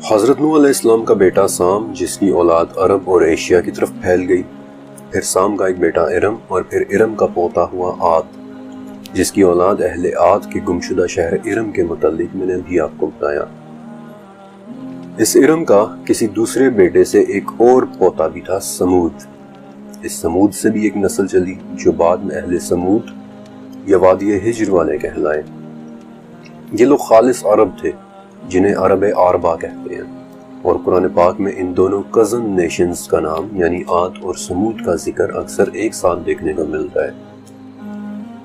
حضرت نوح علیہ السلام کا بیٹا سام جس کی اولاد عرب اور ایشیا کی طرف پھیل گئی، پھر سام کا ایک بیٹا ارم اور پھر ارم کا پوتا ہوا عاد جس کی اولاد اہل عاد کے گمشدہ شہر ارم کے متعلق میں نے بھی آپ کو بتایا۔ اس ارم کا کسی دوسرے بیٹے سے ایک اور پوتا بھی تھا سمود۔ اس سمود سے بھی ایک نسل چلی جو بعد میں اہل سمود یا وادی ہجر والے کہلائے۔ یہ لوگ خالص عرب تھے جنہیں عرب عربہ کہتے ہیں، اور قرآن پاک میں ان دونوں کزن نیشنز کا نام یعنی عاد اور سمود کا ذکر اکثر ایک ساتھ دیکھنے کو ملتا ہے۔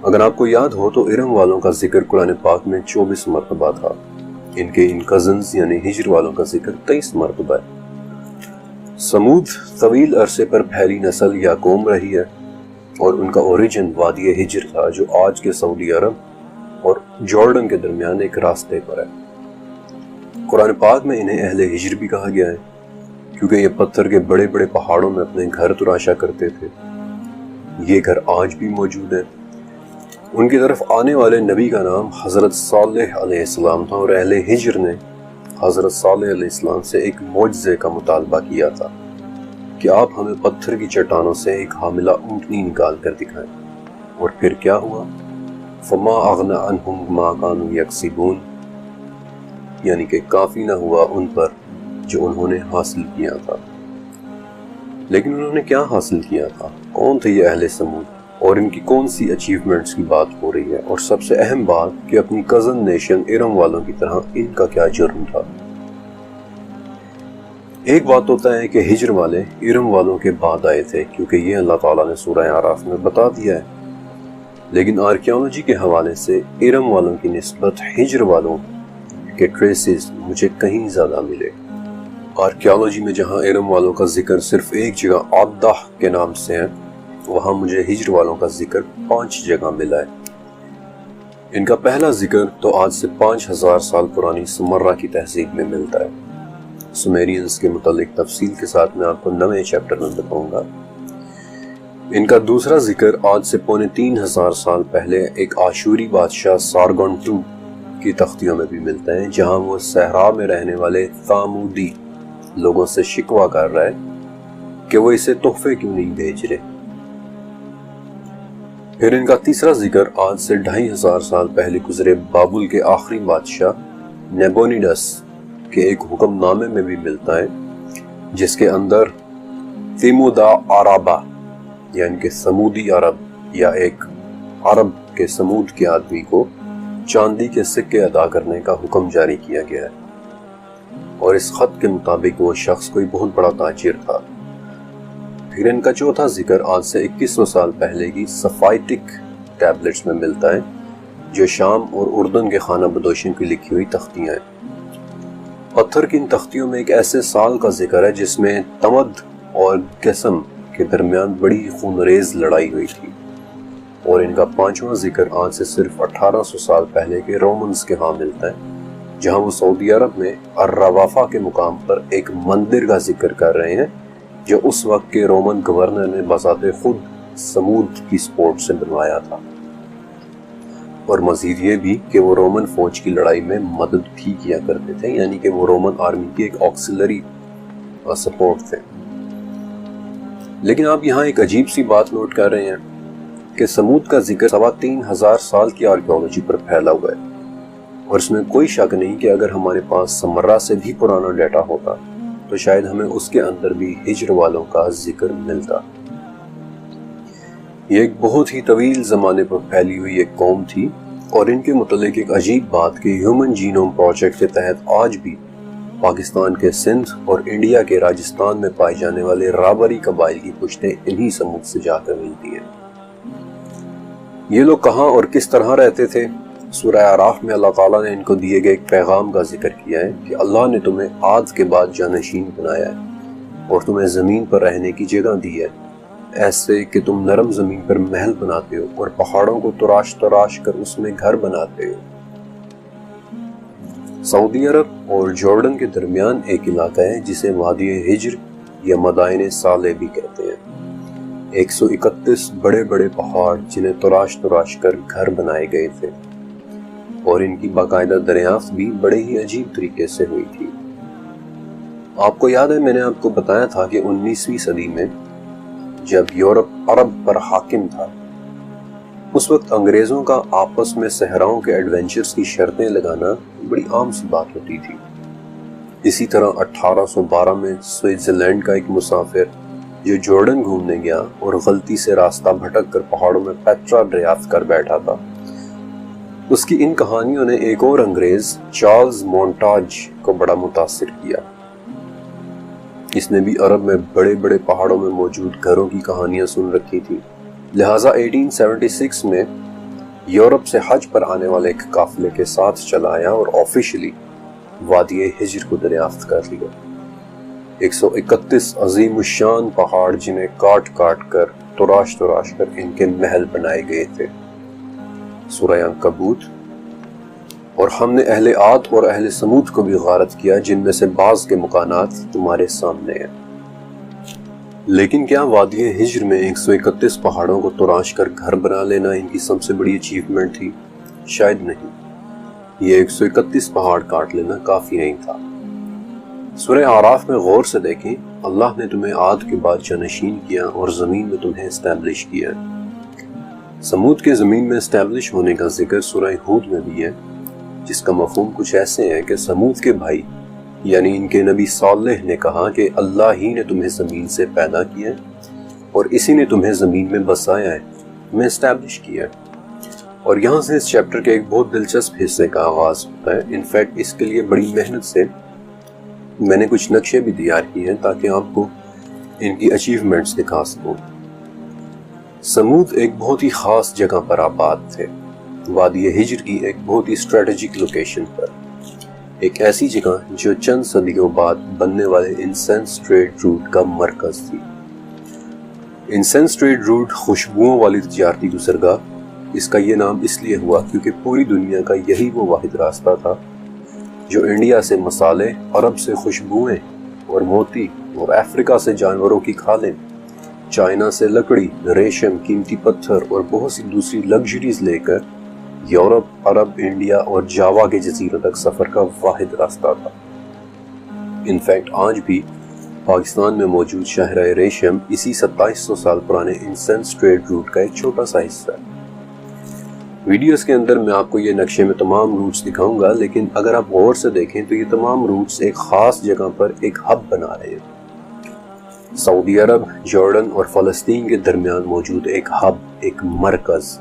اگر آپ کو یاد ہو تو ارم والوں کا ذکر قرآن پاک میں 24 مرتبہ تھا، ان کے ان کزنز یعنی ہجر والوں کا ذکر 23 مرتبہ ہے۔ سمود طویل عرصے پر پھیلی نسل یا قوم رہی ہے، اور ان کا اوریجن وادی ہجر تھا جو آج کے سعودی عرب اور جارڈن کے درمیان ایک راستے پر ہے۔ قرآن پاک میں انہیں اہل ہجر بھی کہا گیا ہے کیونکہ یہ پتھر کے بڑے بڑے پہاڑوں میں اپنے گھر تراشا کرتے تھے۔ یہ گھر آج بھی موجود ہیں۔ ان کی طرف آنے والے نبی کا نام حضرت صالح علیہ السلام تھا، اور اہل ہجر نے حضرت صالح علیہ السلام سے ایک معجزے کا مطالبہ کیا تھا کہ آپ ہمیں پتھر کی چٹانوں سے ایک حاملہ اونٹنی نکال کر دکھائیں۔ اور پھر کیا ہوا؟ فما اغنى عنهم ما كانوا يكسبون، یعنی کہ کافی نہ ہوا ان پر جو انہوں نے حاصل کیا تھا۔ لیکن انہوں نے کیا حاصل کیا تھا؟ کون تھے یہ اہل سمود، اور ان کی کون سی اچیومنٹس کی بات ہو رہی ہے؟ اور سب سے اہم بات کہ اپنی کزن نیشن ارم والوں کی طرح ان کا کیا جرم تھا؟ ایک بات ہوتا ہے کہ ہجر والے ارم والوں کے بعد آئے تھے کیونکہ یہ اللہ تعالیٰ نے سورہ اعراف میں بتا دیا ہے، لیکن آرکیالوجی کے حوالے سے ارم والوں کی نسبت ہجر والوں کے ٹریسز مجھے کہیں زیادہ ملے۔ آرکیالوجی میں جہاں ارم والوں کا ذکر صرف ایک جگہ عدہ کے نام سے ہے، وہاں مجھے ہجر والوں کا ذکر 5 جگہ ملا ہے۔ ان کا پہلا ذکر تو آج سے 5000 سال پرانی سمرہ کی تہذیب میں ملتا ہے۔ سمیرینز کے متعلق تفصیل کے ساتھ میں آپ کو 9ویں چیپٹر میں بتاؤں گا۔ ان کا دوسرا ذکر آج سے 3500 سال پہلے ایک آشوری بادشاہ سارگون II کی تختیوں میں بھی ملتا ہے، جہاں وہ صحرا میں رہنے والے ثامودی لوگوں سے شکوہ کر رہا ہے کہ وہ اسے تحفے کیوں نہیں بھیج رہے۔ پھر ان کا تیسرا ذکر آج سے 2500 سال پہلے گزرے بابل کے آخری بادشاہ نیبونیڈس کے ایک حکم نامے میں بھی ملتا ہے، جس کے اندر تیمودا عربہ یعنی کہ سمودی عرب یا ایک عرب کے سمود کے آدمی کو چاندی کے سکے ادا کرنے کا حکم جاری کیا گیا ہے، اور اس خط کے مطابق وہ شخص کوئی بہت بڑا تاجر تھا۔ پھر ان کا چوتھا ذکر آج سے 2100 سال پہلے کی صفائتک ٹیبلٹس میں ملتا ہے، جو شام اور اردن کے خانہ بدوشوں کی لکھی ہوئی تختیاں ہیں۔ پتھر کی ان تختیوں میں ایک ایسے سال کا ذکر ہے جس میں تمد اور قسم کے درمیان بڑی خونریز لڑائی ہوئی تھی، اور ان کا 5واں ذکر آج سے صرف 1800 سال پہلے کے رومنز کے ہاں ملتا ہے، جہاں وہ سعودی عرب میں الروافہ کے مقام پر ایک مندر کا ذکر کر رہے ہیں جو اس وقت کے رومن گورنر نے بذات خود سمود کی سپورٹ سے بنوایا تھا، اور مزید یہ بھی کہ وہ رومن فوج کی لڑائی میں مدد بھی کیا کرتے تھے، یعنی کہ وہ رومن آرمی کی ایک آکسلری سپورٹ تھے۔ لیکن آپ یہاں ایک عجیب سی بات نوٹ کر رہے ہیں کہ سمود کا ذکر 3500 سال کی آرکیالوجی پر پھیلا ہوا ہے، اور اس میں کوئی شک نہیں کہ اگر ہمارے پاس سمرہ سے بھی پرانا ڈیٹا ہوتا تو شاید ہمیں اس کے اندر بھی ہجر والوں کا ذکر ملتا۔ یہ ایک بہت ہی طویل زمانے پر پھیلی ہوئی ایک قوم تھی، اور ان کے متعلق ایک عجیب بات کہ ہیومن جینوم پروجیکٹ کے تحت آج بھی پاکستان کے سندھ اور انڈیا کے راجستھان میں پائے جانے والے رابری قبائل کی پشتیں انہی سمود سے جا کر ملتی ہیں۔ یہ لوگ کہاں اور کس طرح رہتے تھے؟ سورہ اعراف میں اللہ تعالیٰ نے ان کو دیے گئے ایک پیغام کا ذکر کیا ہے کہ اللہ نے تمہیں عاد کے بعد جانشین بنایا ہے اور تمہیں زمین پر رہنے کی جگہ دی ہے، ایسے کہ تم نرم زمین پر محل بناتے ہو اور پہاڑوں کو تراش تراش کر اس میں گھر بناتے ہو۔ سعودی عرب اور جارڈن کے درمیان ایک علاقہ ہے جسے وادی ہجر یا مدائن صالح بھی کہتے ہیں۔ 131 بڑے بڑے پہاڑ جنہیں تراش تراش کر گھر بنائے گئے تھے، اور ان کی باقاعدہ دریافت بھی بڑے ہی عجیب طریقے سے ہوئی تھی۔ آپ کو یاد ہے میں نے آپ کو بتایا تھا کہ 19ویں صدی میں جب یورپ عرب پر حاکم تھا، اس وقت انگریزوں کا آپس میں صحراؤں کے ایڈونچرز کی شرطیں لگانا بڑی عام سی بات ہوتی تھی۔ اسی طرح 1812 میں سوئٹزرلینڈ کا ایک مسافر جو جارڈن گھومنے گیا اور غلطی سے راستہ بھٹک کر پہاڑوں میں پیٹرا دریافت کر بیٹھا تھا، اس کی ان کہانیوں نے ایک اور انگریز چارلز مونٹاج کو بڑا متاثر کیا۔ اس نے بھی عرب میں بڑے بڑے پہاڑوں میں موجود گھروں کی کہانیاں سن رکھی تھی، لہٰذا 1876 میں یورپ سے حج پر آنے والے ایک قافلے کے ساتھ چلا آیا اور آفیشلی وادی ہجر کو دریافت کر لیا۔ 131 عظیم الشان پہاڑ جنہیں کاٹ کاٹ کر تراش کر ان کے محل بنائے گئے تھے۔ سورہ عنکبوت۔ اور ہم نے اہل عاد اور اہل سمود کو بھی غارت کیا، جن میں سے بعض کے مکانات تمہارے سامنے ہیں۔ لیکن کیا وادی ہجر میں 131 پہاڑوں کو تراش کر گھر بنا لینا ان کی سب سے بڑی اچیومنٹ تھی؟ شاید نہیں۔ یہ 131 پہاڑ کاٹ لینا کافی نہیں تھا۔ سورہ اعراف میں غور سے دیکھیں، اللہ نے تمہیں عاد کے بعد جانشین کیا اور زمین میں تمہیں اسٹیبلش کیا۔ سمود کے زمین میں اسٹیبلش ہونے کا ذکر سورہ ہود میں بھی ہے، جس کا مفہوم کچھ ایسے ہے کہ سمود کے بھائی یعنی ان کے نبی صالح نے کہا کہ اللہ ہی نے تمہیں زمین سے پیدا کیا اور اسی نے تمہیں زمین میں بسایا ہے، تمہیں اسٹیبلش کیا ہے۔ اور یہاں سے اس چیپٹر کے ایک بہت دلچسپ حصے کا آغاز ہوتا ہے۔ انفیکٹ اس کے لیے بڑی محنت سے میں نے کچھ نقشے بھی تیار کیے ہیں تاکہ آپ کو ان کی اچیومنٹس دکھا سکوں۔ سمود ایک بہت ہی خاص جگہ پر آباد تھے، وادی ہجر کی ایک بہت ہی اسٹریٹجک لوکیشن پر، ایک ایسی جگہ جو چند صدیوں بعد بننے والے انسینس ٹریڈ روٹ کا مرکز تھی۔ انسینس ٹریڈ روٹ خوشبوؤں والی تجارتی گزرگاہ، اس کا یہ نام اس لیے ہوا کیونکہ پوری دنیا کا یہی وہ واحد راستہ تھا جو انڈیا سے مسالے، عرب سے خوشبوئیں اور موتی، اور افریقہ سے جانوروں کی کھالیں، چائنا سے لکڑی، ریشم، قیمتی پتھر اور بہت سی دوسری لگژریز لے کر یورپ، عرب، انڈیا اور جاوا کے جزیروں تک سفر کا واحد راستہ تھا۔ انفیکٹ آج بھی پاکستان میں موجود شاہراہ ریشم اسی 2700 سال پرانے انسینس ٹریڈ روٹ کا ایک چھوٹا سا حصہ ہے۔ ویڈیوز کے اندر میں آپ کو یہ نقشے میں تمام روٹس دکھاؤں گا، لیکن اگر آپ غور سے دیکھیں تو یہ تمام روٹس ایک خاص جگہ پر ایک ہب بنا رہے ہیں۔ سعودی عرب، جارڈن اور فلسطین کے درمیان موجود ایک ہب، ایک مرکز،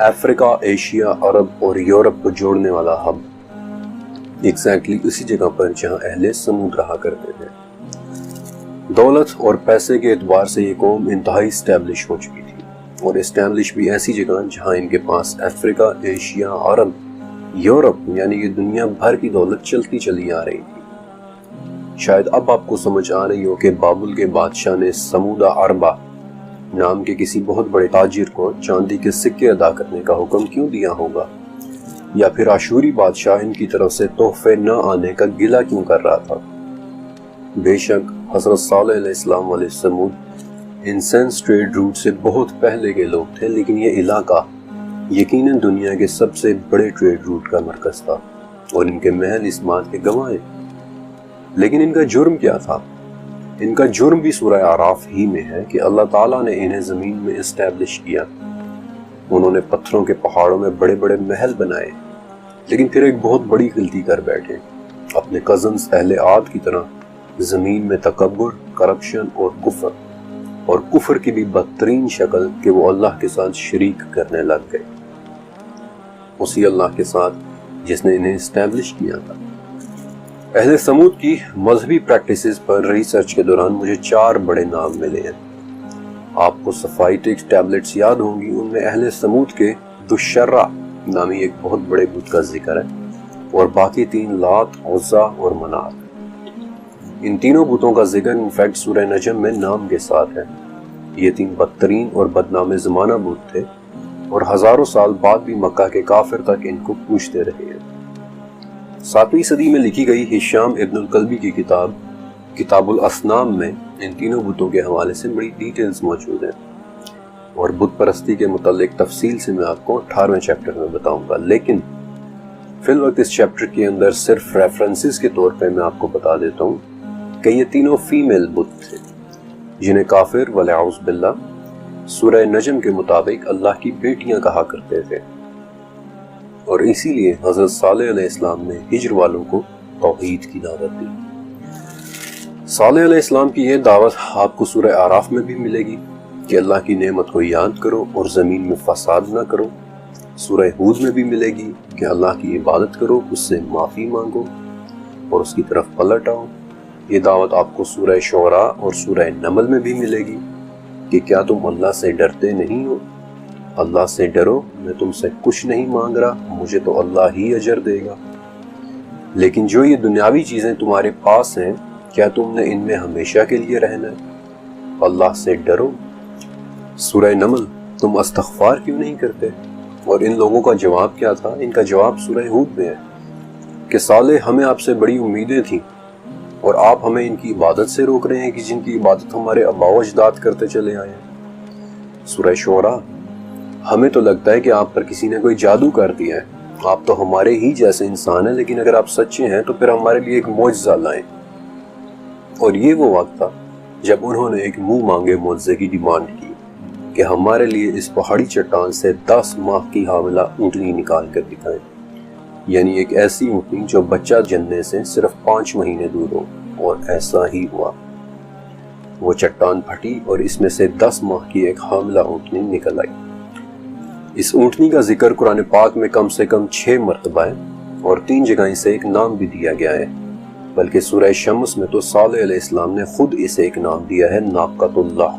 افریقہ، ایشیا، عرب اور یورپ کو جوڑنے والا ہب، ایگزیکٹلی اسی جگہ پر جہاں اہل سمود رہا کرتے تھے۔ دولت اور پیسے کے اعتبار سے یہ قوم انتہائی اسٹیبلش ہو چکی تھی، اور اسٹیبلش بھی ایسی جگہ جہاں ان کے پاس افریقہ، ایشیا، عرب، یورپ یعنی کہ دنیا بھر کی دولت چلتی چلی آ رہی تھی۔ شاید اب آپ کو سمجھ آ رہی ہو کہ بابل کے بادشاہ نے سمودہ عربہ نام کے کسی بہت بڑے تاجر کو چاندی کے سکے ادا کرنے کا حکم کیوں دیا ہوگا، یا پھر آشوری بادشاہ ان کی طرف سے تحفے نہ آنے کا گلہ کیوں کر رہا تھا۔ بے شک حضرت صالح علیہ السلام والے سمود انسینس ٹریڈ روٹ سے بہت پہلے کے لوگ تھے، لیکن یہ علاقہ یقیناً دنیا کے سب سے بڑے ٹریڈ روٹ کا مرکز تھا، اور ان کے محل اس بات کے گواہ ہیں۔ لیکن ان کا جرم کیا تھا؟ ان کا جرم بھی سورہ اعراف ہی میں ہے کہ اللہ تعالیٰ نے انہیں زمین میں اسٹیبلش کیا۔ انہوں نے پتھروں کے پہاڑوں میں بڑے بڑے محل بنائے، لیکن پھر ایک بہت بڑی غلطی کر بیٹھے، اپنے کزنز اہل عاد کی طرح زمین میں تکبر، کرپشن اور کفر کی بھی بدترین شکل کہ وہ اللہ کے ساتھ شریک کرنے لگ گئے، اسی اللہ کے ساتھ جس نے انہیں اسٹیبلش کیا تھا۔ اہل سمود کی مذہبی پریکٹسز پر ریسرچ کے دوران مجھے 4 بڑے نام ملے ہیں۔ آپ کو صفائیٹک ٹیبلٹس یاد ہوں گی، ان میں اہل سمود کے دشرہ نامی ایک بہت بڑے بت کا ذکر ہے، اور باقی 3 لات، عزا اور منات۔ ان تینوں بتوں کا ذکر انفیکٹ سورہ نجم میں نام کے ساتھ ہے۔ یہ 3 بدترین اور بدنام زمانہ بت تھے، اور ہزاروں سال بعد بھی مکہ کے کافر تک ان کو پوجتے رہے ہیں۔ 7ویں صدی میں لکھی گئی ہشام ابن الکلبی کی کتاب الاصنام میں ان تینوں بتوں کے حوالے سے بڑی ڈیٹیلز موجود ہیں، اور بت پرستی کے متعلق تفصیل سے میں آپ کو 18ویں چیپٹر میں بتاؤں گا، لیکن فی الوقت اس چیپٹر کے اندر صرف ریفرنسز کے طور پہ میں آپ کو بتا دیتا ہوں کہ یہ تینوں فیمیل بت تھے جنہیں کافر والعیاذ باللہ سورہ نجم کے مطابق اللہ کی بیٹیاں کہا کرتے تھے، اور اسی لیے حضرت صالح علیہ السلام نے ہجر والوں کو توحید کی دعوت دی۔ صالح علیہ السلام کی یہ دعوت آپ کو سورہ اعراف میں بھی ملے گی کہ اللہ کی نعمت کو یاد کرو اور زمین میں فساد نہ کرو۔ سورہ ہود میں بھی ملے گی کہ اللہ کی عبادت کرو، اس سے معافی مانگو اور اس کی طرف پلٹ آؤ۔ یہ دعوت آپ کو سورہ شعراء اور سورہ نمل میں بھی ملے گی کہ کیا تم اللہ سے ڈرتے نہیں ہو؟ اللہ سے ڈرو، میں تم سے کچھ نہیں مانگ رہا، مجھے تو اللہ ہی اجر دے گا۔ لیکن جو یہ دنیاوی چیزیں تمہارے پاس ہیں، کیا تم نے ان میں ہمیشہ کے لیے رہنا ہے؟ اللہ سے ڈرو۔ سورہ نمل، تم استغفار کیوں نہیں کرتے؟ اور ان لوگوں کا جواب کیا تھا؟ ان کا جواب سورہ ہود میں ہے کہ صالح، ہمیں آپ سے بڑی امیدیں تھیں اور آپ ہمیں ان کی عبادت سے روک رہے ہیں کہ جن کی عبادت ہمارے آباء و اجداد کرتے چلے آئے ہیں۔ سورہ شعراء، ہمیں تو لگتا ہے کہ آپ پر کسی نے کوئی جادو کر دیا ہے، آپ تو ہمارے ہی جیسے انسان ہیں، لیکن اگر آپ سچے ہیں تو پھر ہمارے لیے ایک معجزہ لائیں۔ اور یہ وہ وقت تھا جب انہوں نے ایک منہ مانگے معجزے کی ڈیمانڈ کی کہ ہمارے لیے اس پہاڑی چٹان سے 10 ماہ کی حاملہ اونٹنی نکال کر دکھائیں، یعنی ایک ایسی اونٹنی جو بچہ جننے سے صرف 5 مہینے دور ہو۔ اور ایسا ہی ہوا، وہ چٹان پھٹی اور اس میں سے 10 ماہ کی ایک حاملہ اونٹنی نکل آئی۔ اس اونٹنی کا ذکر قرآن پاک میں کم سے کم 6 مرتبہ ہے اور 3 جگہ اسے ایک نام بھی دیا گیا ہے، بلکہ سورہ شمس میں تو صالح علیہ السلام نے خود اسے ایک نام دیا ہے، ناقۃ اللہ،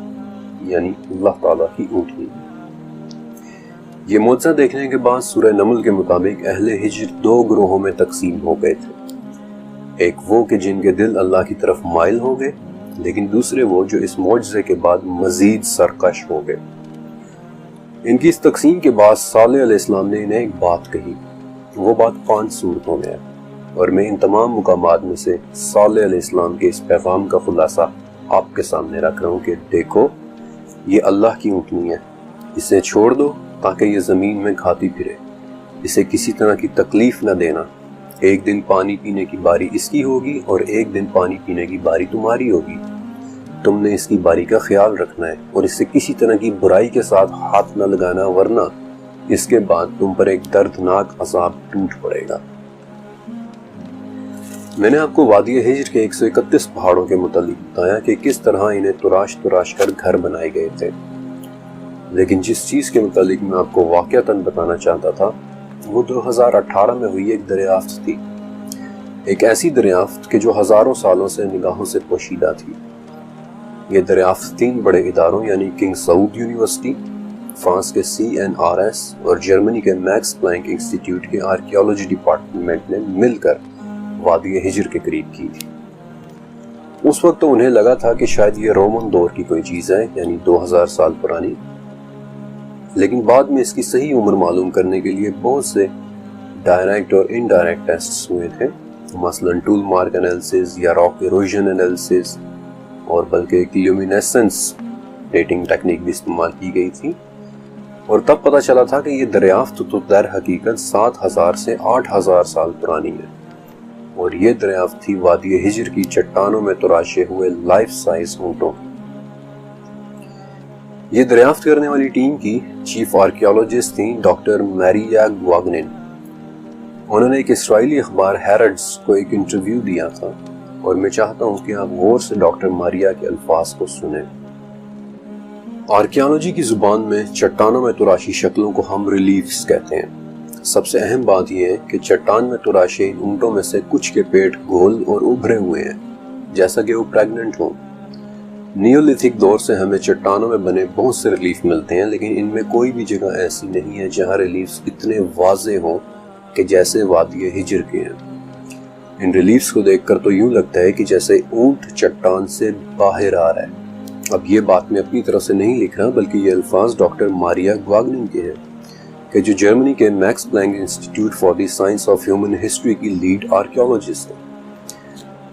یعنی اللہ تعالیٰ کی اونٹنی۔ یہ معجزہ دیکھنے کے بعد سورہ نمل کے مطابق اہل ہجر 2 گروہوں میں تقسیم ہو گئے تھے، ایک وہ کہ جن کے دل اللہ کی طرف مائل ہو گئے، لیکن دوسرے وہ جو اس معجزے کے بعد مزید سرکش ہو گئے۔ ان کی اس تقسیم کے بعد صالح علیہ السلام نے انہیں ایک بات کہی، وہ بات 5 صورتوں میں ہے، اور میں ان تمام مقامات میں سے صالح علیہ السلام کے اس پیغام کا خلاصہ آپ کے سامنے رکھ رہا ہوں کہ دیکھو، یہ اللہ کی اونٹنی ہے، اسے چھوڑ دو تاکہ یہ زمین میں کھاتی پھرے، اسے کسی طرح کی تکلیف نہ دینا، ایک دن پانی پینے کی باری اس کی ہوگی اور ایک دن پانی پینے کی باری تمہاری ہوگی، تم نے اس کی باری کا خیال رکھنا ہے اور اس سے کسی طرح کی برائی کے ساتھ ہاتھ نہ لگانا، ورنہ اس کے بعد تم پر ایک دردناک عذاب ٹوٹ پڑے گا۔ میں نے آپ کو وادی ہجر کے 131 پہاڑوں کے متعلق بتایا کہ کس طرح انہیں تراش کر گھر بنائے گئے تھے، لیکن جس چیز کے متعلق میں آپ کو واقعتاً بتانا چاہتا تھا وہ 2018 میں ہوئی ایک دریافت تھی، ایک ایسی دریافت کہ جو ہزاروں سالوں سے نگاہوں سے پوشیدہ تھی۔ یہ دریافت 3 بڑے اداروں یعنی کنگ سعود یونیورسٹی، فرانس کے CNRS اور جرمنی کے میکس پلانک انسٹیٹیوٹ کے آرکیالوجی ڈپارٹمنٹ نے مل کر وادی ہجر کے قریب کی تھی۔ اس وقت تو انہیں لگا تھا کہ شاید یہ رومن دور کی کوئی چیز ہے، یعنی 2000 سال پرانی، لیکن بعد میں اس کی صحیح عمر معلوم کرنے کے لیے بہت سے ڈائریکٹ اور انڈائریکٹ ٹیسٹس ہوئے تھے، مثلاً ٹول مارک انالیسز یا راک ایروژن انالیسز، اور بلکہ ایک لیومینیسنس ڈیٹنگ ٹیکنیک بھی استعمال کی گئی تھی، اور تب پتہ چلا تھا کہ یہ دریافت تو در حقیقت 7000 سے 8000 سال پرانی ہے، اور یہ دریافت تھی وادی ہجر کی چٹانوں میں تراشے ہوئے لائف سائز اونٹوں۔ یہ دریافت کرنے والی ٹیم کی چیف آرکیالوجسٹ تھیں ڈاکٹر میریا گواگنن۔ انہوں نے ایک اسرائیلی اخبار ہیرڈز کو ایک انٹرویو دیا تھا، اور میں چاہتا ہوں کہ آپ غور سے ڈاکٹر ماریا کے الفاظ کو سنیں۔ آرکیالوجی کی زبان میں چٹانوں میں تراشی شکلوں کو ہم ریلیفز کہتے ہیں۔ سب سے اہم بات یہ ہے کہ چٹان میں تراشے ان اونٹوں میں سے کچھ کے پیٹ گول اور ابھرے ہوئے ہیں، جیسا کہ وہ پریگننٹ ہوں۔ نیولیتھک دور سے ہمیں چٹانوں میں بنے بہت سے ریلیف ملتے ہیں، لیکن ان میں کوئی بھی جگہ ایسی نہیں ہے جہاں ریلیفز اتنے واضح ہوں کہ جیسے وادی ہجر کے ہیں۔ ان ریلیفز کو دیکھ کر تو یوں لگتا ہے کہ جیسے اونٹ چٹان سے باہر آ رہا ہے۔ اب یہ بات میں اپنی طرف سے نہیں لکھ رہا، بلکہ یہ الفاظ ڈاکٹر ماریا گواگنن کے ہیں، کہ جو جرمنی کے Max Planck Institute for the Science of Human History کی لیڈ آرکیالوجسٹ ہیں۔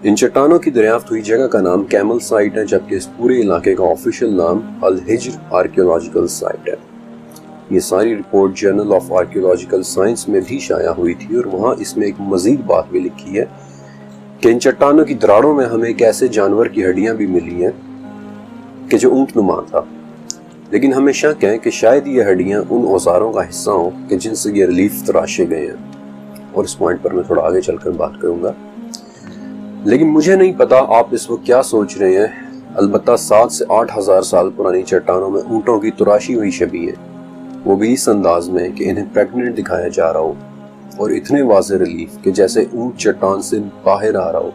ان چٹانوں کی دریافت ہوئی جگہ کا نام کیمل سائٹ ہے، جبکہ اس پورے علاقے کا آفیشیل نام الہجر آرکیولوجیکل سائٹ ہے۔ یہ ساری report journal of archaeological science میں بھی شائع ہوئی تھی، اور وہاں اس میں ایک مزید بات بھی لکھی ہے کہ ان چٹانوں کی دراڑوں میں ہمیں ایک ایسے جانور کی ہڈیاں بھی ملی ہیں کہ جو اونٹ نما تھا، لیکن ہمیں شک ہے کہ شاید یہ ہڈیاں ان اوزاروں کا حصہ ہوں کہ جن سے یہ ریلیف تراشے گئے ہیں، اور اس پوائنٹ پر میں تھوڑا آگے چل کر بات کروں گا۔ لیکن مجھے نہیں پتا آپ اس وقت کیا سوچ رہے ہیں۔ البتہ 7 سے 8 ہزار سال پرانی چٹانوں میں اونٹوں کی تراشی ہوئی شبیہ ہے، وہ بھی اس انداز میں کہ انہیں پریگننٹ دکھایا جا رہا ہو، اور اتنے واضح ریلیف کہ جیسے اونٹ چٹان سے باہر آ رہا ہو۔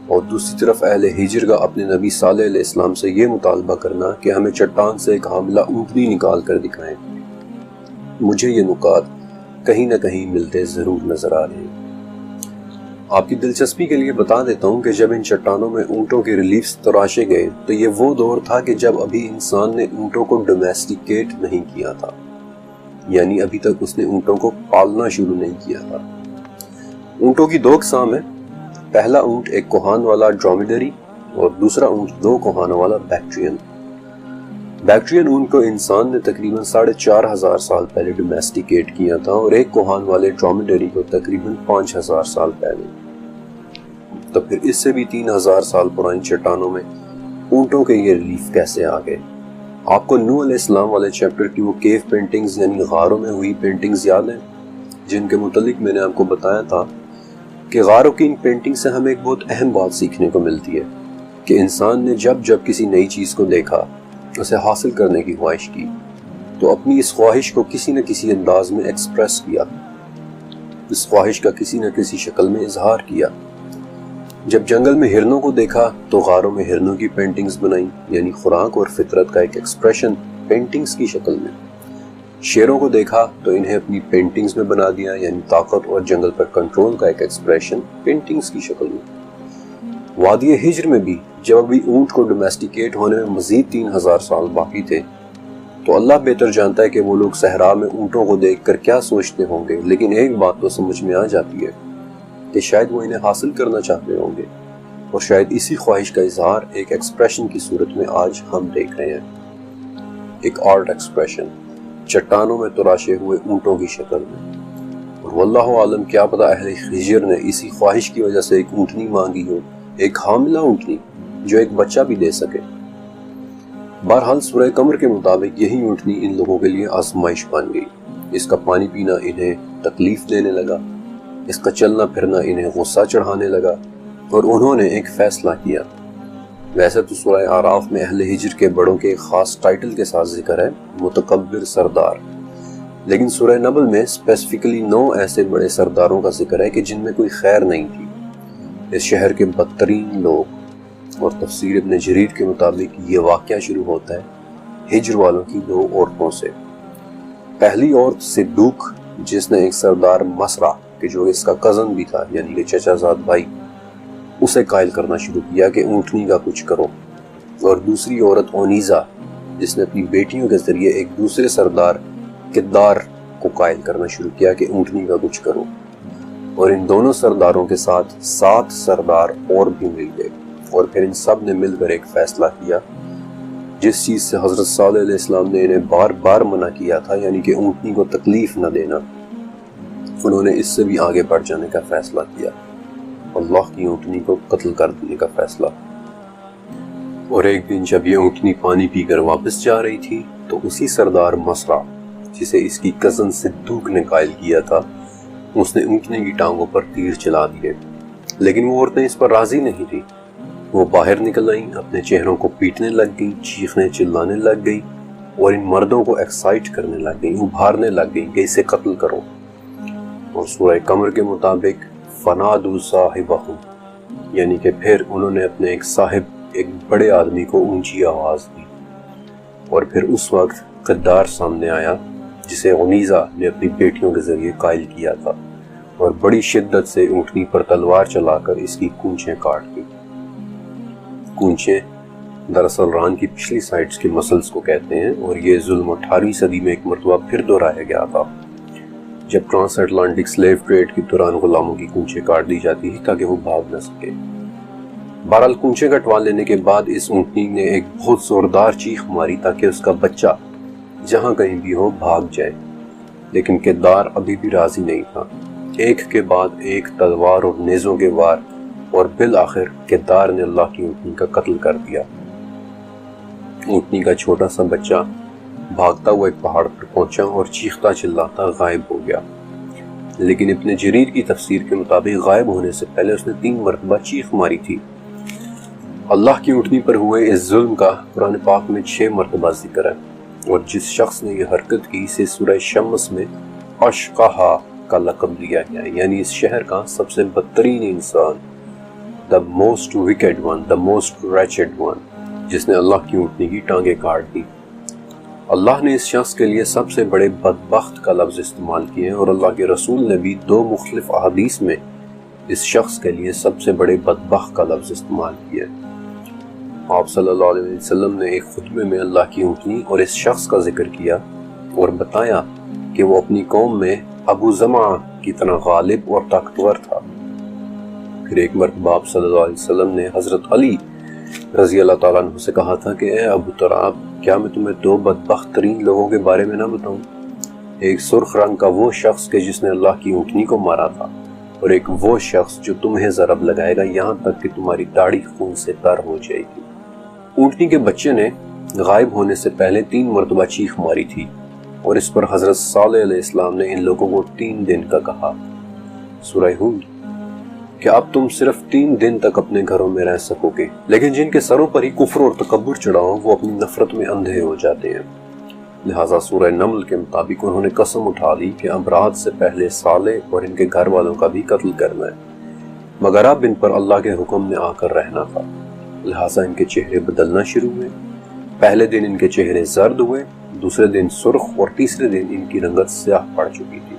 اور دوسری طرف اہل ہجر کا اپنے نبی صالح علیہ السلام سے یہ مطالبہ کرنا کہ ہمیں چٹان سے ایک حاملہ اونٹنی نکال کر دکھائیں۔ مجھے یہ نکات کہیں نہ کہیں ملتے ضرور نظر آ رہے ہیں۔ آپ کی دلچسپی کے لیے بتا دیتا ہوں کہ جب ان چٹانوں میں اونٹوں کے ریلیفز تراشے گئے تو یہ وہ دور تھا کہ جب ابھی انسان نے اونٹوں کو ڈومیسٹیکیٹ نہیں کیا تھا، یعنی ابھی تک اس نے اونٹوں کو پالنا شروع نہیں کیا تھا۔ اونٹوں کی 2 اقسام ہیں، پہلا اونٹ ایک کوہان والا ڈرومیڈری اور دوسرا اونٹ 2 کوہانوں والا بیکٹرین۔ بیکٹرین اونٹ کو انسان نے تقریباً 4,500 سال پہلے ڈومیسٹیکیٹ کیا تھا، اور ایک کوہان والے ڈرومیڈری کو تقریباً 5,000 سال پہلے۔ تو پھر اس سے بھی 3,000 سال پرانی چٹانوں میں اونٹوں کے یہ ریلیف کیسے آ گئے؟ آپ کو نوح علیہ السلام والے چیپٹر کی وہ کیو پینٹنگز یعنی غاروں میں ہوئی پینٹنگز یاد ہیں، جن کے متعلق میں نے آپ کو بتایا تھا کہ غاروں کی ان پینٹنگ سے ہمیں ایک بہت اہم بات سیکھنے کو ملتی ہے کہ انسان نے جب جب کسی نئی چیز کو دیکھا، اسے حاصل کرنے کی خواہش کی، تو اپنی اس خواہش کو کسی نہ کسی انداز میں ایکسپریس کیا، اس خواہش کا کسی نہ کسی شکل میں اظہار کیا۔ جب جنگل میں ہرنوں کو دیکھا تو غاروں میں ہرنوں کی پینٹنگز بنائیں، یعنی خوراک اور فطرت کا ایک ایکسپریشن پینٹنگز کی شکل میں۔ شیروں کو دیکھا تو انہیں اپنی پینٹنگز میں بنا دیا، یعنی طاقت اور جنگل پر کنٹرول کا ایک ایکسپریشن پینٹنگز کی شکل میں۔ وادی ہجر میں بھی جب ابھی اونٹ کو ڈومیسٹیکیٹ ہونے میں مزید 3,000 سال باقی تھے، تو اللہ بہتر جانتا ہے کہ وہ لوگ صحرا میں اونٹوں کو دیکھ کر کیا سوچتے ہوں گے، لیکن ایک بات تو سمجھ میں آ جاتی ہے کہ شاید وہ انہیں حاصل کرنا چاہتے ہوں گے، اور شاید اسی خواہش کا اظہار ایک ایکسپریشن کی صورت میں آج ہم دیکھ رہے ہیں، ایک آرٹ ایکسپریشن چٹانوں میں تراشے ہوئے اونٹوں کی شکل میں۔ اور واللہ عالم کیا پتہ اہل ہجر نے اسی خواہش کی وجہ سے ایک اونٹنی مانگی ہو، ایک حاملہ اونٹنی جو ایک بچہ بھی دے سکے۔ بہرحال سورہ قمر کے مطابق یہی اونٹنی ان لوگوں کے لیے آزمائش بن گئی۔ اس کا پانی پینا انہیں تکلیف دینے لگا، اس کا چلنا پھرنا انہیں غصہ چڑھانے لگا، اور انہوں نے ایک فیصلہ کیا۔ ویسے تو سورہ اعراف میں اہل ہجر کے بڑوں کے ایک خاص ٹائٹل کے ساتھ ذکر ہے، متکبر سردار، لیکن سورہ نبل میں اسپیسیفکلی 9 ایسے بڑے سرداروں کا ذکر ہے کہ جن میں کوئی خیر نہیں تھی، اس شہر کے بدترین لوگ۔ اور تفسیر ابن جریر کے مطابق یہ واقعہ شروع ہوتا ہے ہجر والوں کی 2 عورتوں سے۔ پہلی عورت صدوق، جس نے ایک سردار مسرا کہ جو اس کا کزن بھی تھا، یعنی کہ چچا زاد بھائی، اسے قائل کرنا شروع کیا کہ اونٹنی کا کچھ کرو۔ اور دوسری عورت اونیزا، جس نے اپنی بیٹیوں کے ذریعے ایک دوسرے سردار کدار کو قائل کرنا شروع کیا کہ اونٹنی کا کچھ کرو۔ اور ان دونوں سرداروں کے ساتھ 7 سردار اور بھی مل گئے، اور پھر ان سب نے مل کر ایک فیصلہ کیا، جس چیز سے حضرت صالح علیہ السلام نے انہیں بار بار منع کیا تھا، یعنی کہ اونٹنی کو تکلیف نہ دینا۔ انہوں نے اس سے بھی آگے بڑھ جانے کا فیصلہ کیا، اللہ کی اونٹنی کو قتل کر دینے کا فیصلہ۔ اور ایک دن جب یہ اونٹنی پانی پی کر واپس جا رہی تھی تو اسی سردار مسرا، جسے اس کی کزن صدوق نے قائل کیا تھا، اس نے اونٹنی کی ٹانگوں پر تیر چلا دیے، لیکن وہ عورتیں اس پر راضی نہیں تھی۔ وہ باہر نکل آئیں، اپنے چہروں کو پیٹنے لگ گئیں، چیخنے چلانے لگ گئیں، اور ان مردوں کو ایکسائٹ کرنے لگ گئیں، ابھارنے لگ گئیں کہ اسے قتل کرو۔ اور سورہ قمر کے مطابق فنادوا صاحبہم، یعنی کہ پھر انہوں نے اپنے ایک صاحب، ایک بڑے آدمی کو اونچی آواز دی، اور پھر اس وقت قدار سامنے آیا جسے اونیزا نے اپنی بیٹیوں کے ذریعے قائل کیا تھا، اور بڑی شدت سے اونٹنی پر تلوار چلا کر اس کی کونچیں کاٹ دی۔ کونچیں دراصل ران کی پچھلی سائڈز کے مسلز کو کہتے ہیں، اور یہ ظلم 18ویں صدی میں ایک مرتبہ پھر دہرایا گیا تھا، جب ٹرانس اٹلانٹک سلیو ٹریڈ کے دوران غلاموں کی کونچیں کاٹ دی جاتی تھی تاکہ وہ بھاگ نہ سکے۔ بہرحال کونچیں کٹوا لینے کے بعد اس اونٹنی نے ایک بہت زوردار چیخ ماری تاکہ اس کا بچہ جہاں کہیں بھی ہو بھاگ جائے، لیکن کدار ابھی بھی راضی نہیں تھا۔ ایک کے بعد ایک تلوار اور نیزوں کے وار اور بالآخر کردار نے اللہ کی اونٹنی کا قتل کر دیا۔ اونٹنی کا چھوٹا سا بچہ بھاگتا ہوا ایک پہاڑ پر پہنچا اور چیختا چلاتا غائب ہو گیا، لیکن ابن جریر کی تفسیر کے مطابق غائب ہونے سے پہلے اس نے 3 مرتبہ چیخ ماری تھی۔ اللہ کی اونٹنی پر ہوئے اس ظلم کا قرآن پاک میں 6 مرتبہ ذکر ہے، اور جس شخص نے یہ حرکت کی اسے سورہ شمس میں اشقہا کا لقب دیا گیا، یعنی اس شہر کا سب سے بدترین انسان، the most wicked one, the most wretched one، جس نے اللہ کی اونٹنی کی ٹانگیں کاٹ دی۔ اللہ نے اس شخص کے لیے سب سے بڑے بدبخت کا لفظ استعمال کیے ہیں، اور اللہ کے رسول نے بھی 2 مختلف احادیث میں اس شخص کے لیے سب سے بڑے بدبخت کا لفظ استعمال کیا ہے۔ آپ صلی اللہ علیہ وسلم نے ایک خطبے میں اللہ کی اونٹنی اور اس شخص کا ذکر کیا اور بتایا کہ وہ اپنی قوم میں ابو زمعہ کی طرح غالب اور طاقتور تھا۔ پھر ایک مرتبہ آپ صلی اللہ علیہ وسلم نے حضرت علی رضی اللہ تعالیٰ عنہ سے کہا تھا کہ اے ابو تراب، کیا میں تمہیں 2 بدبخت ترین لوگوں کے بارے میں نہ بتاؤں؟ ایک سرخ رنگ کا وہ شخص کہ جس نے اللہ کی اونٹنی کو مارا تھا، اور ایک وہ شخص جو تمہیں ضرب لگائے گا یہاں تک کہ تمہاری داڑھی خون سے تر ہو جائے گی۔ اونٹنی کے بچے نے غائب ہونے سے پہلے 3 مرتبہ چیخ ماری تھی، اور اس پر حضرت صالح علیہ السلام نے ان لوگوں کو 3 دن کا کہا۔ سورہ ہود۔ کہ اب تم صرف 3 دن تک اپنے گھروں میں رہ سکو گے، لیکن جن کے سروں پر ہی کفر اور تکبر چڑھا ہو وہ اپنی نفرت میں اندھے ہو جاتے ہیں۔ لہٰذا سورہ نمل کے مطابق انہوں نے قسم اٹھا لی کہ اب رات سے پہلے صالح اور ان کے گھر والوں کا بھی قتل کرنا ہے، مگر اب ان پر اللہ کے حکم میں آ کر رہنا تھا۔ لہٰذا ان کے چہرے بدلنا شروع ہوئے۔ پہلے دن ان کے چہرے زرد ہوئے، دوسرے دن سرخ، اور تیسرے دن ان کی رنگت سیاہ پڑ چکی تھی۔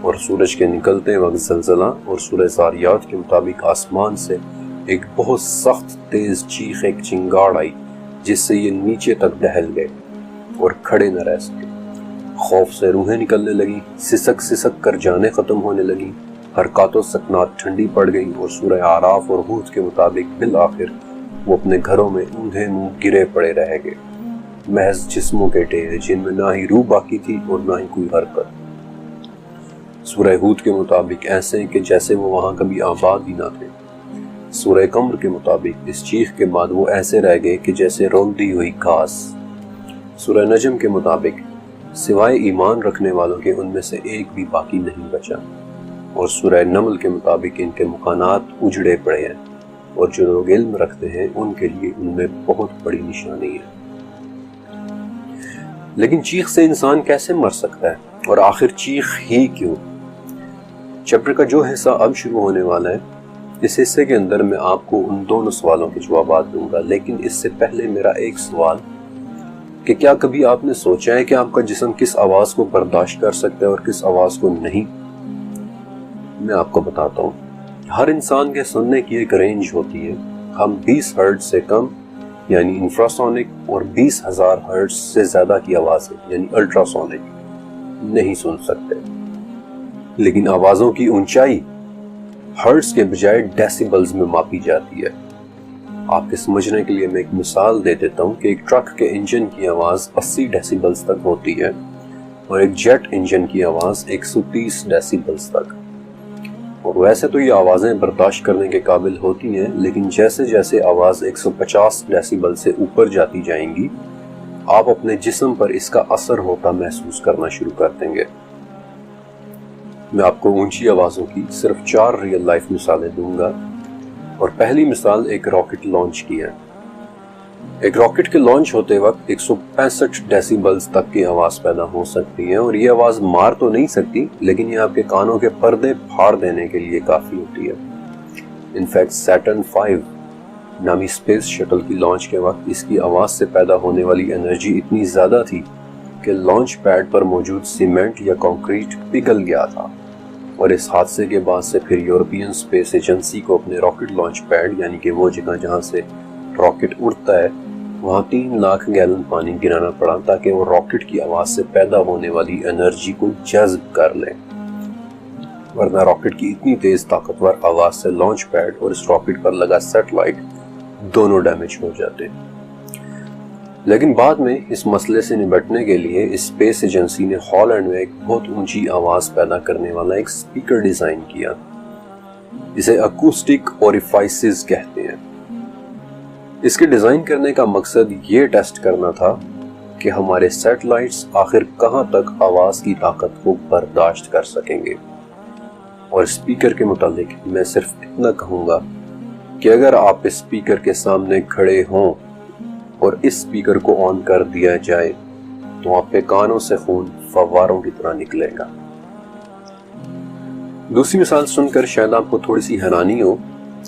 اور سورج کے نکلتے وقت زلزلہ، اور سورہ زاریات کے مطابق آسمان سے ایک بہت سخت تیز چیخ، ایک چنگاڑ آئی جس سے یہ نیچے تک ڈہل گئے اور کھڑے نہ رہ سکے۔ خوف سے روحیں نکلنے لگی، سسک سسک کر جانیں ختم ہونے لگی، حرکات و سکنات ٹھنڈی پڑ گئی، اور سورہ اعراف اور ہود کے مطابق بالآخر وہ اپنے گھروں میں اندھے منہ گرے پڑے رہ گئے، محض جسموں کے ڈھیر جن میں نہ ہی روح باقی تھی اور نہ ہی کوئی حرکت۔ سورہ ہود کے مطابق ایسے ہیں کہ جیسے وہ وہاں کبھی آباد ہی نہ تھے۔ سورہ قمر کے مطابق اس چیخ کے بعد وہ ایسے رہ گئے کہ جیسے روندی ہوئی گھاس۔ سورہ نجم کے مطابق سوائے ایمان رکھنے والوں کے ان میں سے ایک بھی باقی نہیں بچا، اور سورہ نمل کے مطابق ان کے مکانات اجڑے پڑے ہیں، اور جو لوگ علم رکھتے ہیں ان کے لیے ان میں بہت بڑی نشانی ہے۔ لیکن چیخ سے انسان کیسے مر سکتا ہے، اور آخر چیخ ہی کیوں؟ چیپٹر کا جو حصہ اب شروع ہونے والا ہے، اس حصے کے اندر میں آپ کو ان دونوں سوالوں کے جوابات دوں گا، لیکن اس سے پہلے میرا ایک سوال کہ کیا کبھی آپ نے سوچا ہے کہ آپ کا جسم کس آواز کو برداشت کر سکتا ہے اور کس آواز کو نہیں؟ میں آپ کو بتاتا ہوں۔ ہر انسان کے سننے کی ایک رینج ہوتی ہے۔ ہم 20 ہرٹز سے کم یعنی انفراسونک اور 20,000 ہرٹز سے زیادہ کی آوازیں یعنی الٹراسونک نہیں سن سکتے، لیکن آوازوں کی اونچائی ہرٹز کے بجائے ڈیسیبلز میں ماپی جاتی ہے۔ آپ کے سمجھنے کے لیے میں ایک مثال دے دیتا ہوں کہ ایک ٹرک کے انجن کی آواز 80 ڈیسیبلز تک ہوتی ہے، اور ایک جیٹ انجن کی آواز 130 ڈیسیبلز تک۔ اور ویسے تو یہ آوازیں برداشت کرنے کے قابل ہوتی ہیں، لیکن جیسے جیسے آواز 150 ڈیسیبل سے اوپر جاتی جائیں گی، آپ اپنے جسم پر اس کا اثر ہوتا محسوس کرنا شروع کر دیں گے۔ میں آپ کو اونچی آوازوں کی صرف 4 ریئل لائف مثالیں دوں گا، اور پہلی مثال ایک راکٹ لانچ کی ہے۔ ایک راکٹ کے لانچ ہوتے وقت 165 ڈیسیبلز تک کی آواز پیدا ہو سکتی ہے، اور یہ آواز مار تو نہیں سکتی، لیکن یہ آپ کے کانوں کے پردے پھاڑ دینے کے لیے کافی ہوتی ہے۔ انفیکٹ سیٹرن 5 نامی اسپیس شٹل کی لانچ کے وقت اس کی آواز سے پیدا ہونے والی انرجی اتنی زیادہ تھی کہ لانچ پیڈ پر موجود سیمنٹ یا کنکریٹ پگھل گیا تھا، اور اس حادثے کے بعد سے پھر یورپین اسپیس ایجنسی کو اپنے راکٹ لانچ پیڈ یعنی کہ وہ جگہ جہاں سے راکٹ اڑتا ہے وہاں 3 لاکھ گیلن پانی گرانا پڑا تاکہ وہ راکٹ کی آواز سے پیدا ہونے والی انرجی کو جذب کر لیں، ورنہ راکٹ کی اتنی تیز طاقتور آواز سے لانچ پیڈ اور اس راکٹ پر لگا سیٹلائٹ دونوں ڈیمیج ہو جاتے۔ لیکن بعد میں اس مسئلے سے نمٹنے کے لیے اسپیس ایجنسی نے ہالینڈ میں ایک بہت اونچی آواز پیدا کرنے والا ایک سپیکر ڈیزائن کیا۔ اسے اکوسٹک اوریفائسز کہتے ہیں۔ اس کے ڈیزائن کرنے کا مقصد یہ ٹیسٹ کرنا تھا کہ ہمارے سیٹلائٹس آخر کہاں تک آواز کی طاقت کو برداشت کر سکیں گے۔ اور اسپیکر کے متعلق میں صرف اتنا کہوں گا کہ اگر آپ اسپیکر کے سامنے کھڑے ہوں اور اس اسپیکر کو آن کر دیا جائے تو آپ کے کانوں سے خون فواروں کی طرح نکلے گا۔ دوسری مثال سن کر شاید آپ کو تھوڑی سی حیرانی ہو،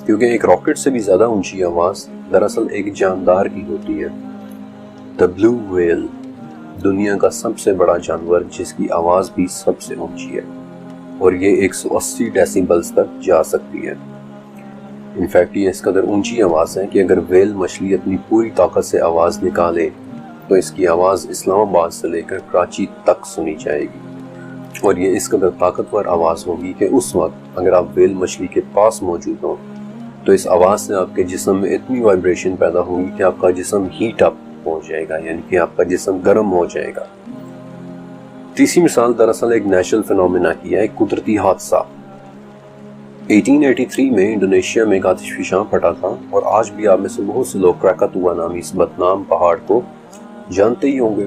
کیونکہ ایک راکٹ سے بھی زیادہ اونچی آواز دراصل ایک جاندار کی ہوتی ہے۔ دی بلو ویل، دنیا کا سب سے بڑا جانور جس کی آواز بھی سب سے اونچی ہے، اور یہ 180 ڈیسیبلز تک جا سکتی ہے۔ انفیکٹ یہ اس قدر اونچی آواز ہے کہ اگر ویل مچھلی اپنی پوری طاقت سے آواز نکالے تو اس کی آواز اسلام آباد سے لے کر کراچی تک سنی جائے گی، اور یہ اس قدر طاقتور آواز ہوگی کہ اس وقت اگر آپ ویل مچھلی کے پاس موجود ہوں تو اس آواز سے آپ کے جسم میں اتنی وائبریشن پیدا ہوگی کہ آپ کا جسم ہیٹ اپ ہو جائے گا، یعنی کہ آپ کا جسم گرم ہو جائے گا۔ تیسری مثال دراصل ایک نیچرل فینومینا کی ہے، ایک قدرتی حادثہ۔ 1883 میں انڈونیشیا میں ایک آتش فشاں پھٹا تھا، اور آج بھی آپ میں سے بہت سے لوگ کراکاتوا نامی اس بدنام پہاڑ کو جانتے ہی ہوں گے۔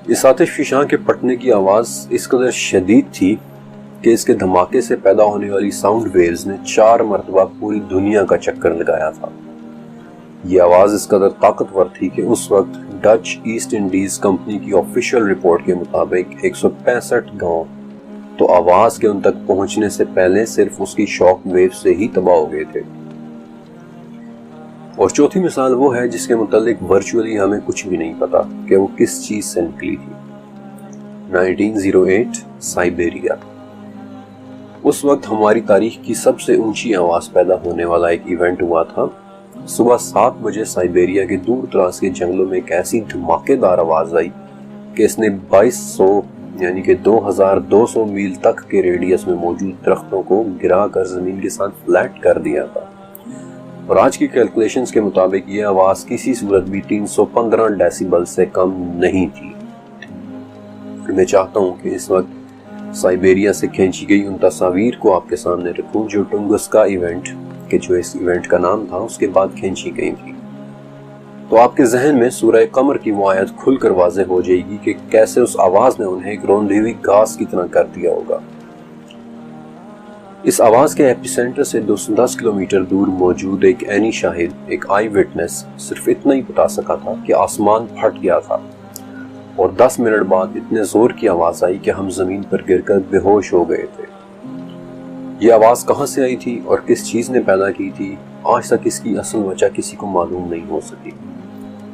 اس آتش فشاں کے پھٹنے کی آواز اس قدر شدید تھی کہ اس کے دھماکے سے پیدا ہونے والی ساؤنڈ ویوز نے 4 مرتبہ پوری دنیا کا چکر لگایا تھا۔ یہ آواز اس قدر طاقتور تھی کہ اس وقت ڈچ ایسٹ انڈیز کمپنی کی آفیشیل رپورٹ کے مطابق 165 گاؤں تو آواز کے ان تک پہنچنے سے پہلے صرف اس کی شاک ویو سے ہی تباہ ہو گئے تھے۔ اور چوتھی مثال وہ ہے جس کے متعلق ورچولی ہمیں کچھ بھی نہیں پتا کہ وہ کس چیز سے نکلی تھی۔ 1908 سائبیریا۔ اس وقت ہماری تاریخ کی سب سے اونچی آواز پیدا ہونے والا ایک ایونٹ ہوا تھا۔ صبح 7 بجے سائبیریا کے دور دراز کے جنگلوں میں ایک ایسی دھماکے دار آواز آئی کہ اس نے 2200 یعنی کہ 2200 میل تک کے ریڈیس میں موجود درختوں کو گرا کر زمین کے ساتھ فلیٹ کر دیا تھا، اور آج کی کیلکولیشنز کے مطابق یہ آواز کسی صورت بھی 315 ڈیسیبل سے کم نہیں تھی۔ میں چاہتا ہوں کہ اس وقت سائبیریا سے کھینچی گئی ان تصاویر کو آپ کے سامنے رکھوں جو ٹنگسکا ایونٹ کہ جو اس ایونٹ کا نام تھا اس کے بعد کھینچی گئی تھی، تو آپ کے ذہن میں سورہ قمر کی وہ آیت کھل کر واضح ہو جائے گی کہ کیسے اس آواز نے انہیں ایک روندی ہوئی گھاس کی طرح کر دیا ہوگا۔ اس آواز کے ایپی سینٹر سے 210 کلومیٹر دور موجود ایک عینی شاہد، ایک آئی وٹنس صرف اتنا ہی بتا سکا تھا کہ آسمان پھٹ گیا تھا، اور 10 منٹ بعد اتنے زور کی آواز آئی کہ ہم زمین پر گر کر بے ہوش ہو گئے تھے۔ یہ آواز کہاں سے آئی تھی اور کس چیز نے پیدا کی تھی، آج تک اس کی اصل وجہ کسی کو معلوم نہیں ہو سکی۔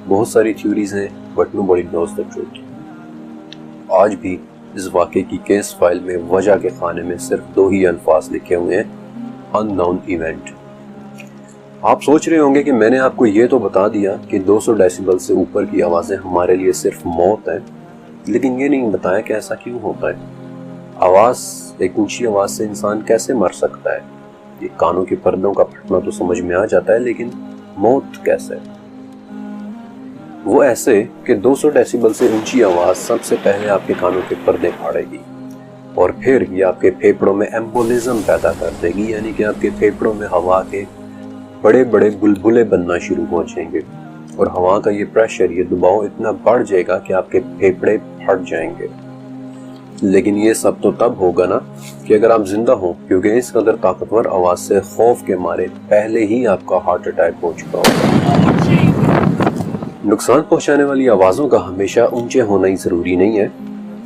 بہت ساری تھیوریز ہیں but nobody knows the truth۔ آج بھی اس واقعے کی کیس فائل میں وجہ کے خانے میں صرف 2 ہی الفاظ لکھے ہوئے ہیں، unknown event۔ آپ سوچ رہے ہوں گے کہ میں نے آپ کو یہ تو بتا دیا کہ 200 ڈیسیبل سے اوپر کی آوازیں ہمارے لیے صرف موت ہے، لیکن یہ نہیں بتایا کہ ایسا کیوں ہوتا ہے۔ ایک اونچی آواز سے انسان کیسے مر سکتا ہے؟ یہ کانوں کے پردوں کا پھٹنا تو سمجھ میں آ جاتا ہے، لیکن موت کیسے؟ وہ ایسے کہ 200 ڈیسیبل سے اونچی آواز سب سے پہلے آپ کے کانوں کے پردے پھاڑے گی، اور پھر یہ آپ کے پھیپڑوں میں ایمبولزم پیدا کر دے گی، یعنی کہ آپ کے پھیپڑوں میں ہوا کے بڑے بڑے بلبلے بننا شروع ہو جائیں گے، اور ہوا کا یہ پریشر، یہ دباؤ اتنا بڑھ جائے گا کہ آپ کے پھیپڑے پھٹ جائیں گے۔ لیکن یہ سب تو تب ہوگا نا کہ اگر آپ زندہ ہوں، کیونکہ اس قدر طاقتور آواز سے خوف کے مارے پہلے ہی آپ کا ہارٹ اٹیک ہو چکا ہوگا۔ نقصان پہنچانے والی آوازوں کا ہمیشہ اونچے ہونا ہی ضروری نہیں ہے۔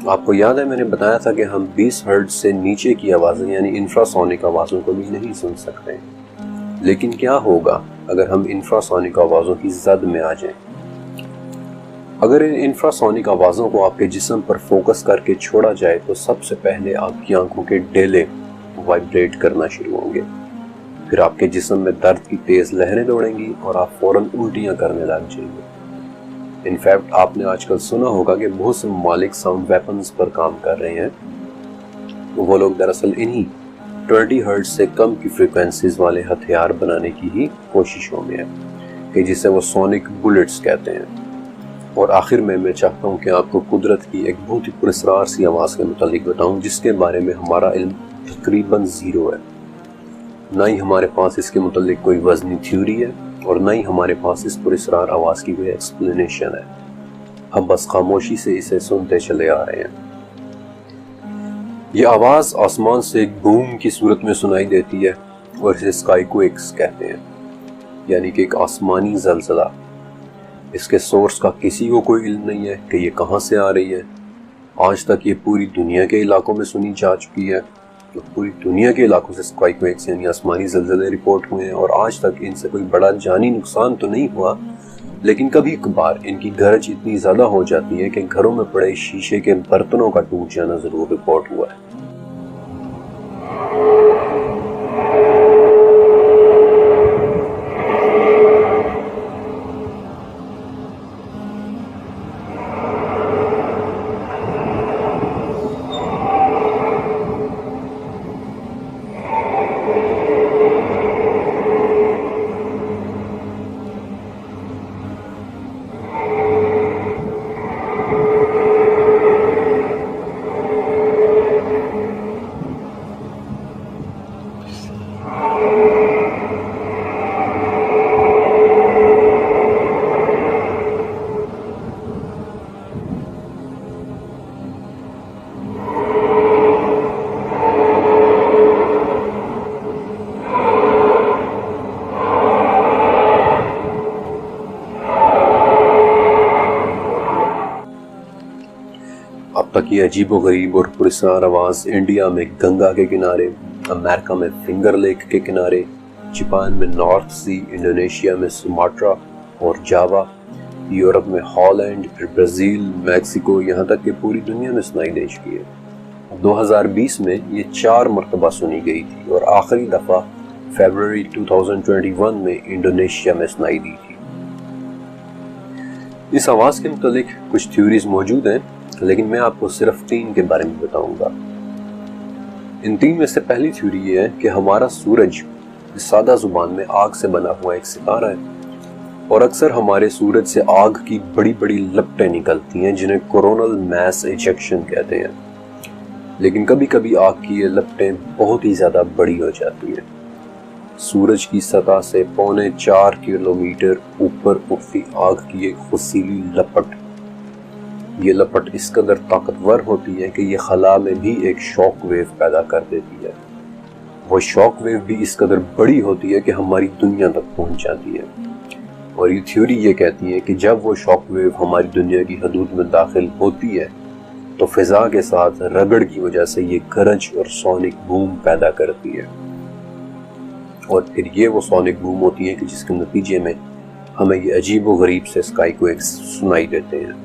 آپ کو یاد ہے میں نے بتایا تھا کہ ہم 20 ہرٹز سے نیچے کی آوازیں یعنی انفراسونک آوازوں کو بھی نہیں سن سکتے، لیکن کیا ہوگا اگر ہم انفراسونک آوازوں کی زد میں آ جائیں؟ اگر ان انفراسونک آوازوں کو آپ کے جسم پر فوکس کر کے چھوڑا جائے تو سب سے پہلے آپ کی آنکھوں کے ڈیلے وائبریٹ کرنا شروع ہوں گے، پھر آپ کے جسم میں درد کی تیز لہریں دوڑیں گی اور آپ فوراً الٹیاں کرنے لگ جائیں گے۔ انفیکٹ آپ نے آج کل سنا ہوگا کہ بہت سے ممالک ساؤنڈ ویپنز پر کام کر رہے ہیں، وہ لوگ دراصل انہی 20 ہرٹز سے کم کی فریکوینسیز والے ہتھیار بنانے کی ہی کوششوں میں ہیں کہ جسے وہ سونک بلٹس کہتے ہیں۔ اور آخر میں چاہتا ہوں کہ آپ کو قدرت کی ایک بہت ہی پراسرار سی آواز کے متعلق بتاؤں جس کے بارے میں ہمارا علم تقریباً 0 ہے۔ نہ ہی ہمارے پاس اس کے متعلق کوئی وزنی تھیوری ہے اور نہ ہی ہمارے پاس اس پر اسرار آواز کی کوئی ایکسپلینیشن ہے۔ ہم بس خاموشی سے اسے سنتے چلے آ رہے ہیں۔ یہ آواز آسمان سے ایک بوم کی صورت میں سنائی دیتی ہے اور اسے اسکائی کویکس کہتے ہیں، یعنی کہ ایک آسمانی زلزلہ۔ اس کے سورس کا کسی کو کوئی علم نہیں ہے کہ یہ کہاں سے آ رہی ہے۔ آج تک یہ پوری دنیا کے علاقوں میں سنی جا چکی ہے، تو پوری دنیا کے علاقوں سے اسکائی کویکس یعنی آسمانی زلزلے رپورٹ ہوئے ہیں، اور آج تک ان سے کوئی بڑا جانی نقصان تو نہیں ہوا، لیکن کبھی کبھار ان کی گرج اتنی زیادہ ہو جاتی ہے کہ گھروں میں پڑے شیشے کے برتنوں کا ٹوٹ جانا ضرور رپورٹ ہوا ہے۔ اب تک یہ عجیب و غریب اور پراسرار آواز انڈیا میں گنگا کے کنارے، امریکہ میں فنگر لیک کے کنارے، جاپان میں نارتھ سی، انڈونیشیا میں سماٹرا اور جاوا، یورپ میں ہالینڈ، پھر برازیل، میکسیکو، یہاں تک کہ پوری دنیا میں سنائی دے چکی ہے۔ 2020 میں یہ 4 مرتبہ سنی گئی تھی اور آخری دفعہ فیبروری 2021 میں انڈونیشیا میں سنائی دی تھی۔ اس آواز کے متعلق کچھ تھیوریز موجود ہیں، لیکن میں آپ کو صرف 3 کے بارے میں بتاؤں گا۔ ان 3 میں سے پہلی تھیوری یہ ہے کہ ہمارا سورج سادہ زبان میں آگ سے بنا ہوا ایک ستارہ ہے، اور اکثر ہمارے سورج سے آگ کی بڑی بڑی لپٹیں نکلتی ہیں جنہیں کورونل میس ایجیکشن کہتے ہیں، لیکن کبھی کبھی آگ کی یہ لپٹیں بہت ہی زیادہ بڑی ہو جاتی ہیں۔ سورج کی سطح سے 4.25 کلومیٹر اوپر اٹھتی آگ کی ایک خصیلی لپٹ، یہ لپٹ اس قدر طاقتور ہوتی ہے کہ یہ خلا میں بھی ایک شاک ویو پیدا کر دیتی ہے۔ وہ شاک ویو بھی اس قدر بڑی ہوتی ہے کہ ہماری دنیا تک پہنچ جاتی ہے، اور یہ تھیوری یہ کہتی ہے کہ جب وہ شاک ویو ہماری دنیا کی حدود میں داخل ہوتی ہے تو فضا کے ساتھ رگڑ کی وجہ سے یہ گرج اور سونک بوم پیدا کرتی ہے، اور پھر یہ وہ سونک بوم ہوتی ہے کہ جس کے نتیجے میں ہمیں یہ عجیب و غریب سے اسکائی کویکس سنائی دیتے ہیں۔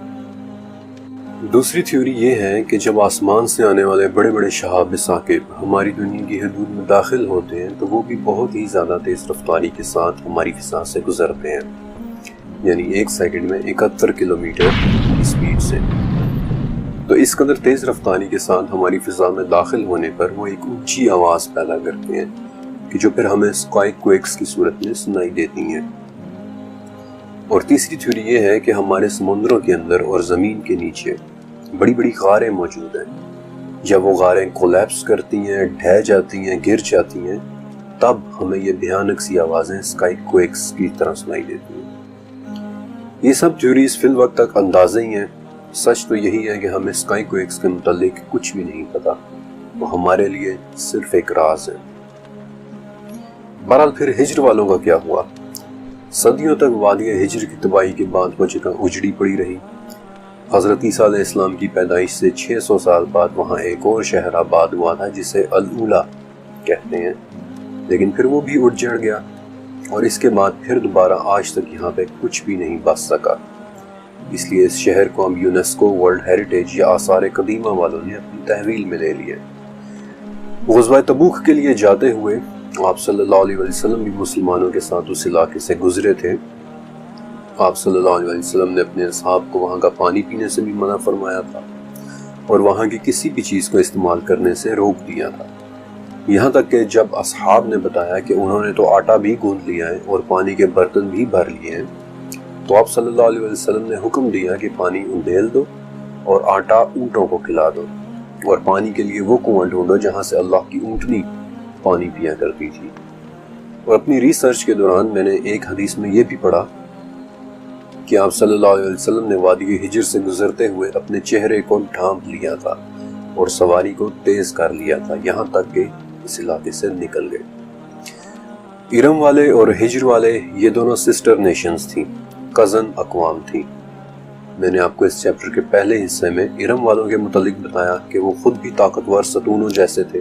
دوسری تھیوری یہ ہے کہ جب آسمان سے آنے والے بڑے بڑے شہاب ثاقب ہماری دنیا کی حدود میں داخل ہوتے ہیں تو وہ بھی بہت ہی زیادہ تیز رفتاری کے ساتھ ہماری فضا سے گزرتے ہیں، یعنی 1 سیکنڈ میں 71 کلومیٹر اسپیڈ سے۔ تو اس قدر تیز رفتاری کے ساتھ ہماری فضا میں داخل ہونے پر وہ ایک اونچی آواز پیدا کرتے ہیں کہ جو پھر ہمیں اسکائی کویکس کی صورت میں سنائی دیتی ہیں۔ اور تیسری تھیوری یہ ہے کہ ہمارے سمندروں کے اندر اور زمین کے نیچے بڑی بڑی غاریں موجود ہیں۔ جب وہ غاریں کولیپس کرتی ہیں، ڈھہ جاتی ہیں، گر جاتی ہیں، تب ہمیں یہ بھیانک سی آوازیں اسکائی کویکس کی طرح سنائی دیتی ہیں۔ یہ سب تھیوریز فی الوقت تک اندازے ہی ہیں، سچ تو یہی ہے کہ ہمیں اسکائی کویکس کے متعلق کچھ بھی نہیں پتا، وہ ہمارے لیے صرف ایک راز ہے۔ بہرحال پھر ہجر والوں کا کیا ہوا؟ صدیوں تک وادی ہجر کی تباہی کے بعد وہ جگہ اجڑی پڑی رہی۔ حضرت عیسیٰ علیہ السلام کی پیدائش سے 600 سال بعد وہاں ایک اور شہر آباد ہوا تھا جسے الاولیٰ کہتے ہیں، لیکن پھر وہ بھی اجڑ گیا، اور اس کے بعد پھر دوبارہ آج تک یہاں پہ کچھ بھی نہیں بس سکا۔ اس لیے اس شہر کو ہم یونیسکو ورلڈ ہیریٹیج یا آثار قدیمہ والوں نے اپنی تحویل میں لے لیا۔ غزوہ تبوک کے لیے جاتے ہوئے آپ صلی اللہ علیہ وسلم بھی مسلمانوں کے ساتھ اس علاقے سے گزرے تھے۔ آپ صلی اللہ علیہ وسلم نے اپنے اصحاب کو وہاں کا پانی پینے سے بھی منع فرمایا تھا، اور وہاں کی کسی بھی چیز کو استعمال کرنے سے روک دیا تھا، یہاں تک کہ جب اصحاب نے بتایا کہ انہوں نے تو آٹا بھی گوندھ لیا ہے اور پانی کے برتن بھی بھر لیے ہیں، تو آپ صلی اللہ علیہ وسلم نے حکم دیا کہ پانی اندھیل دو اور آٹا اونٹوں کو کھلا دو، اور پانی کے لیے وہ کنواں ڈھونڈو جہاں سے اللہ کی اونٹنی پانی پیا کرتی تھی۔ اور اپنی ریسرچ کے دوران میں نے ایک حدیث میں یہ بھی پڑھا کہ آپ صلی اللہ علیہ وسلم نے وادی ہجر سے گزرتے ہوئے اپنے چہرے کو ڈھانپ لیا تھا اور سواری کو تیز کر لیا تھا، یہاں تک کہ اس علاقے سے نکل گئے۔ ارم والے اور ہجر والے یہ دونوں سسٹر نیشنز تھیں، کزن اقوام تھیں۔ میں نے آپ کو اس چیپٹر کے پہلے حصے میں ارم والوں کے متعلق بتایا کہ وہ خود بھی طاقتور ستونوں جیسے تھے،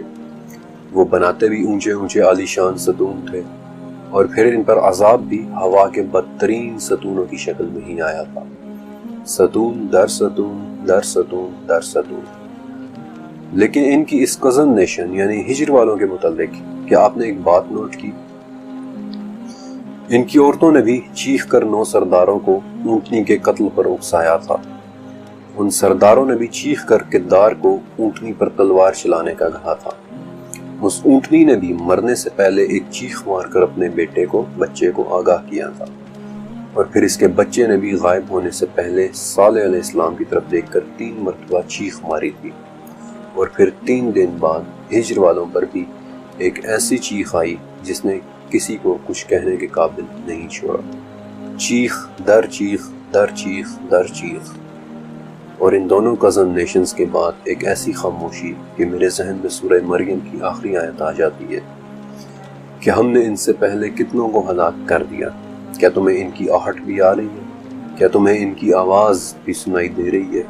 وہ بناتے بھی اونچے اونچے عالیشان ستون تھے، اور پھر ان پر عذاب بھی ہوا کے بدترین ستونوں کی شکل میں ہی آیا تھا، ستون در ستون در ستون در ستون۔ لیکن ان کی اس کزن نیشن یعنی ہجر والوں کے متعلق کیا آپ نے ایک بات نوٹ کی؟ ان کی عورتوں نے بھی چیخ کر 9 سرداروں کو اونٹنی کے قتل پر اکسایا تھا۔ ان سرداروں نے بھی چیخ کر کردار کو اونٹنی پر تلوار چلانے کا کہا تھا۔ اس اونٹنی نے بھی مرنے سے پہلے ایک چیخ مار کر اپنے بچے کو آگاہ کیا تھا، اور پھر اس کے بچے نے بھی غائب ہونے سے پہلے صالح علیہ السلام کی طرف دیکھ کر 3 مرتبہ چیخ ماری تھی، اور پھر 3 دن بعد ہجر والوں پر بھی ایک ایسی چیخ آئی جس نے کسی کو کچھ کہنے کے قابل نہیں چھوڑا، چیخ در چیخ در چیخ در چیخ۔ اور ان دونوں کزن نیشنز کے بعد ایک ایسی خاموشی کہ میرے ذہن میں سورہ مریم کی آخری آیت آ جاتی ہے کہ ہم نے ان سے پہلے کتنوں کو ہلاک کر دیا، کیا تمہیں ان کی آہٹ بھی آ رہی ہے؟ کیا تمہیں ان کی آواز بھی سنائی دے رہی ہے؟